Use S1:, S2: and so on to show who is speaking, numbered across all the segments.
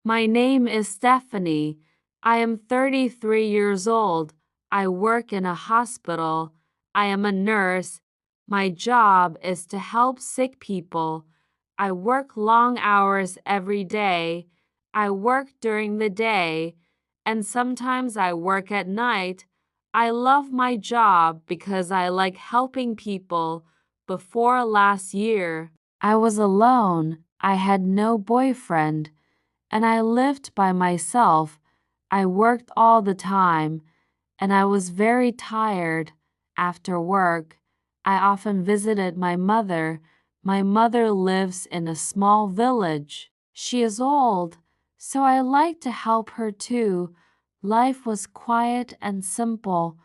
S1: My name is Stephanie. I am 33 years old. I work in a hospital. I am a nurse. My job is to help sick people. I work long hours every day. I work during the day, and sometimes I work at night. I love my job because I like helping people. Before last year, I was alone. I had no boyfriend, and I lived by myself. I worked all the time, and I was very tired. After work, I often visited my mother. My mother lives in a small village. She is old, so I like to help her too. Life was quiet and simple.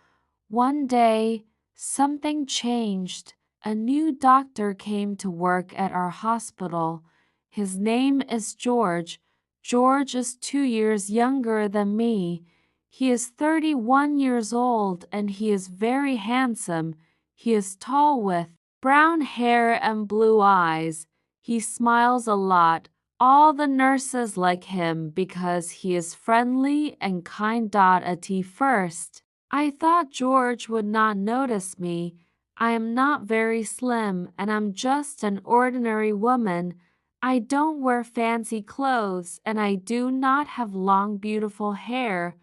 S1: One day, something changed. A new doctor came to work at our hospital. His name is George. George is 2 years younger than me. He is 31 years old and he is very handsome. He is tall with brown hair and blue eyes. He smiles a lot. All the nurses like him because he is friendly and kind. At first, I thought George would not notice me. I am not very slim and I'm just an ordinary woman. I don't wear fancy clothes and I do not have long, beautiful hair.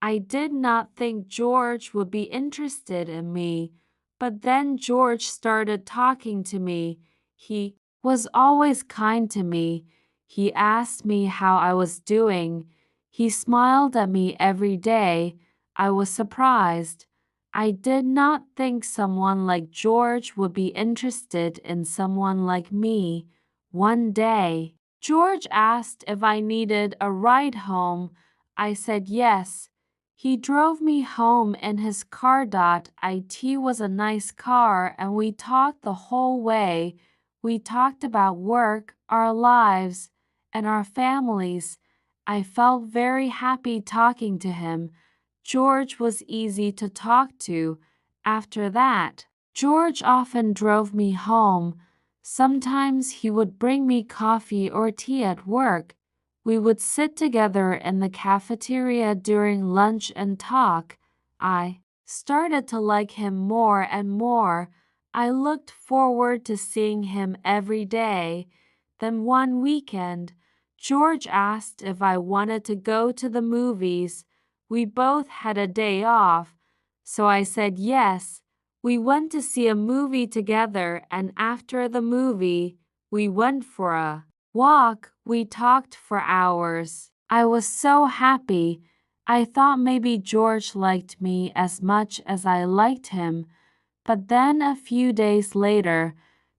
S1: I did not think George would be interested in me, but then George started talking to me. He was always kind to me. He asked me how I was doing. He smiled at me every day. I was surprised. I did not think someone like George would be interested in someone like me. One day, George asked if I needed a ride home. I said yes. He drove me home in his car. It was a nice car and we talked the whole way. We talked about work, our lives, and our families. I felt very happy talking to him. George was easy to talk to. After that, George often drove me home. Sometimes he would bring me coffee or tea at work. We would sit together in the cafeteria during lunch and talk. I started to like him more and more. I looked forward to seeing him every day. Then one weekend, George asked if I wanted to go to the movies. We both had a day off, so I said yes. We went to see a movie together, and after the movie, we went for a walk. We talked for hours. I was so happy. I thought maybe George liked me as much as I liked him. But then a few days later,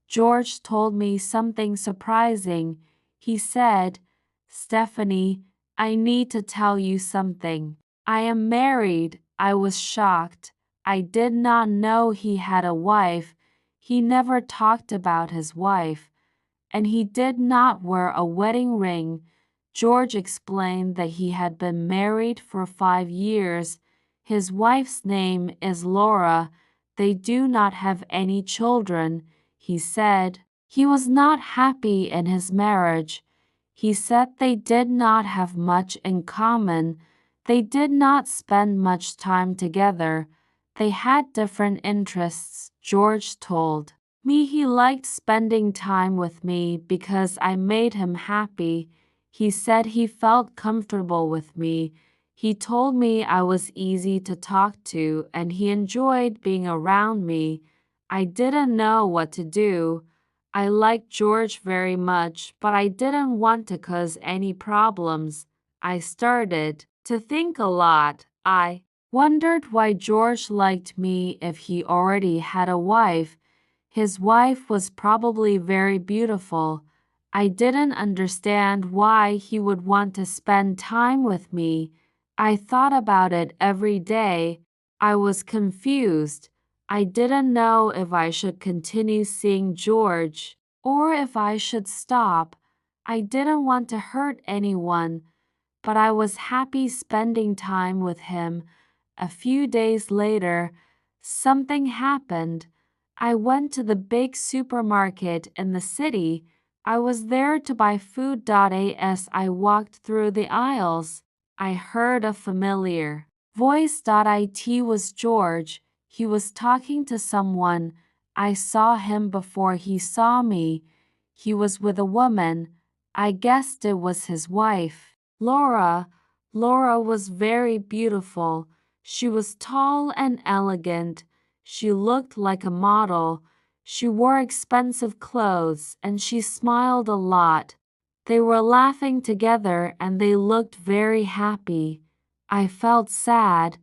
S1: George told me something surprising. He said, "Stephanie, I need to tell you something. I am married." I was shocked. I did not know he had a wife. He never talked about his wife, and he did not wear a wedding ring. George explained that he had been married for 5 years. His wife's name is Laura. They do not have any children. He said he was not happy in his marriage. He said they did not have much in common. They did not spend much time together. They had different interests, George told me. He liked spending time with me because I made him happy. He said he felt comfortable with me. He told me I was easy to talk to and he enjoyed being around me. I didn't know what to do. I liked George very much, but I didn't want to cause any problems. I started to think a lot. I wondered why George liked me if he already had a wife. His wife was probably very beautiful. I didn't understand why he would want to spend time with me. I thought about it every day. I was confused. I didn't know if I should continue seeing George or if I should stop. I didn't want to hurt anyone, but I was happy spending time with him. A few days later, something happened. I went to the big supermarket in the city. I was there to buy food. As I walked through the aisles, I heard a familiar voice. It was George. He was talking to someone. I saw him before he saw me. He was with a woman. I guessed it was his wife. Laura. Laura was very beautiful. She was tall and elegant. She looked like a model. She wore expensive clothes and she smiled a lot. They were laughing together and they looked very happy. I felt sad.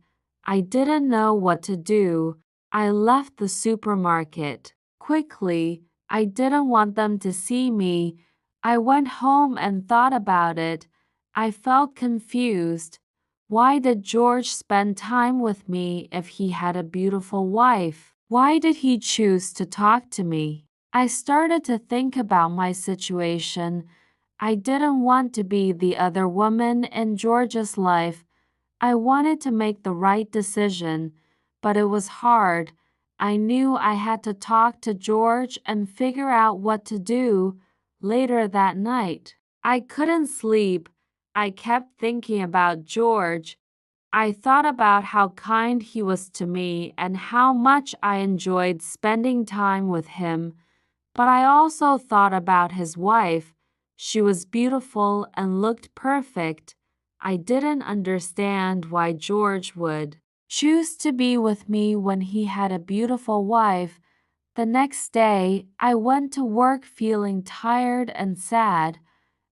S1: I didn't know what to do. I left the supermarket quickly. I didn't want them to see me. I went home and thought about it. I felt confused. Why did George spend time with me if he had a beautiful wife? Why did he choose to talk to me? I started to think about my situation. I didn't want to be the other woman in George's life. I wanted to make the right decision, but it was hard. I knew I had to talk to George and figure out what to do. Later that night, I couldn't sleep. I kept thinking about George. I thought about how kind he was to me and how much I enjoyed spending time with him. But I also thought about his wife. She was beautiful and looked perfect. I didn't understand why George would choose to be with me when he had a beautiful wife. The next day, I went to work feeling tired and sad.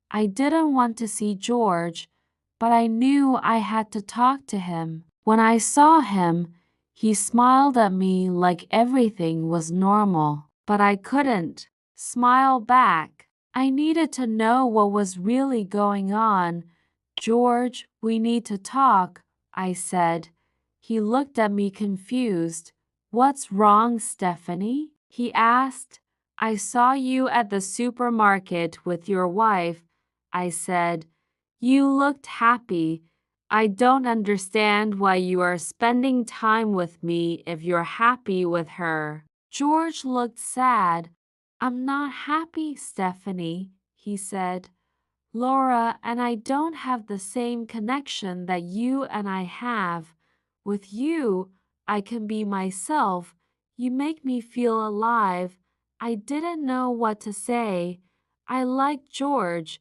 S1: I didn't want to see George, but I knew I had to talk to him. When I saw him, he smiled at me like everything was normal, but I couldn't smile back. I needed to know what was really going on. George, we need to talk, I said. He looked at me confused. What's wrong, Stephanie? He asked. I saw you at the supermarket with your wife, I said. You looked happy. I don't understand why you are spending time with me if you're happy with her. George looked sad. I'm not happy, Stephanie, he said. Laura and I don't have the same connection that you and I have. With you, I can be myself. You make me feel alive. I didn't know what to say. I liked George,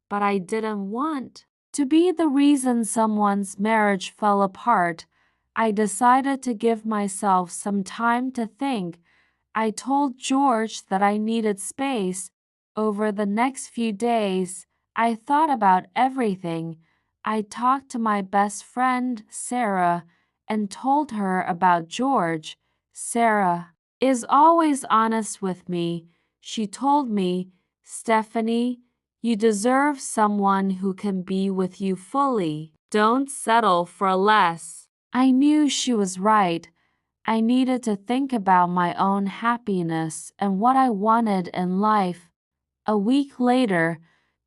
S1: but I didn't want to be the reason someone's marriage fell apart. I decided to give myself some time to think. I told George that I needed space. Over the next few days, I thought about everything. I talked to my best friend, Sarah, and told her about George. Sarah is always honest with me. She told me, Stephanie, you deserve someone who can be with you fully. Don't settle for less. I knew she was right. I needed to think about my own happiness and what I wanted in life. A week later,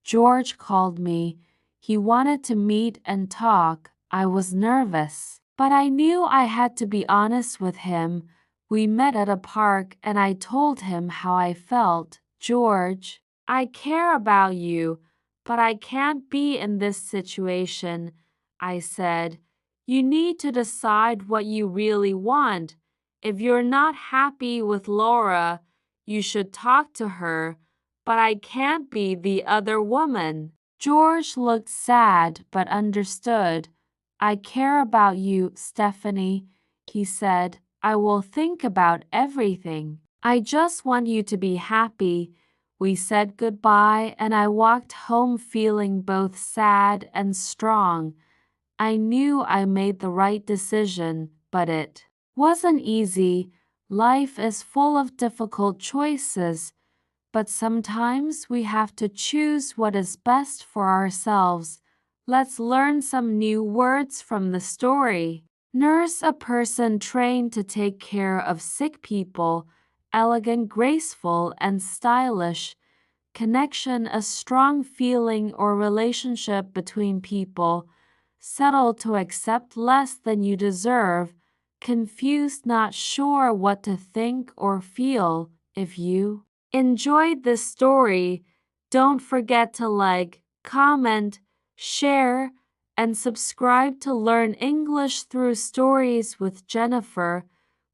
S1: George called me. He wanted to meet and talk. I was nervous, but I knew I had to be honest with him. We met at a park and I told him how I felt. George, I care about you, but I can't be in this situation, I said. You need to decide what you really want. If you're not happy with Laura, you should talk to her, but I can't be the other woman. George looked sad but understood. I care about you, Stephanie, he said. I will think about everything. I just want you to be happy. We said goodbye and I walked home feeling both sad and strong. I knew I made the right decision, but it wasn't easy. Life is full of difficult choices, but sometimes we have to choose what is best for ourselves. Let's learn some new words from the story. Nurse, a person trained to take care of sick people, elegant, graceful, and stylish. Connection, a strong feeling or relationship between people. Settle, to accept less than you deserve. Confused, not sure what to think or feel. If you enjoyed this story, Don't forget to like, comment, share, and subscribe to learn English through Stories with Jennifer.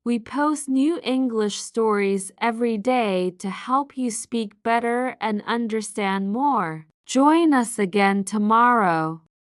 S1: We post new English stories every day to help you speak better and understand more. Join us again tomorrow.